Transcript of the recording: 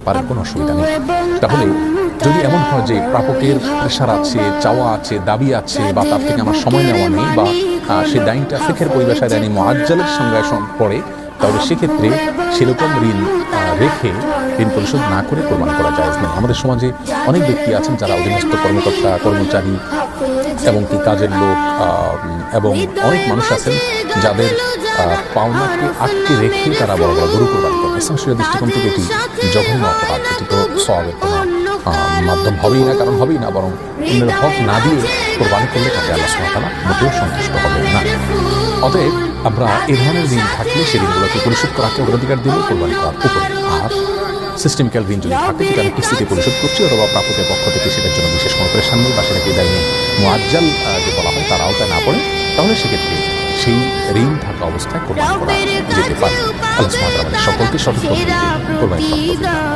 পারেন, কোনো অসুবিধা নেই। তাহলে যদি এমন হয় যে প্রাপকের প্রেশার আছে, চাওয়া আছে, দাবি আছে, বা তার থেকে আমার সময় নেওয়া নেই, বা সে দাইনটা ফিকহের পরিভাষায় দাইনি মুআজ্জালের সংজ্ঞায় পড়ে, তাহলে সেক্ষেত্রে সেরকম ঋণ রেখে ঋণ পরিশোধ না করে কোরবানি করা জায়েজ নেই। আমাদের সমাজে অনেক ব্যক্তি আছেন যারা অধীনস্থ কর্মকর্তা, কর্মচারী এবং কি কাজের লোক, এবং অনেক মানুষ আছেন যাদের পাওনাকে আটকে রেখে তারা বড় বড় গরু কোরবানি করেন। ইসলামের দৃষ্টিকোণ থেকে এটি জঘন্য অপরাধ। এটি তো সওয়াবের কোনো মাধ্যম হবেই না, কারণ হবেই না, বরং অন্যের হক না দিয়ে কোরবানি করলে তাতে আল্লাহ সুবহানাহু ওয়া তাআলা মোটেও সন্তুষ্ট হবেন না। অতএব আমরা এ ধরনের ঋণ থাকলে সেই ঋণগুলোকে পরিশোধ করাকে অগ্রাধিকার দেব কোরবানি করার উপরে। আর সিস্টেমিক্যাল ঋণ যদি থাকে যেটা আমি কিস্তিতে পরিশোধ করছি, অথবা প্রাপকের পক্ষ থেকে সেটার জন্য বিশেষ কোনো প্রেশার নেই, বা সেটাকে দাইনি মুআজ্জাল যে বলা হয় তার আওতায় না পড়ে, তাহলে সেক্ষেত্রে সেই ঋণ থাকা অবস্থায় কোরবানি করা যেতে পারে। আল্লাহ সুবহানাহু ওয়া তাআলা আমাদের সকলকে সঠিক পদ্ধতিতে কোরবানি করার তৌফিক দান করুন।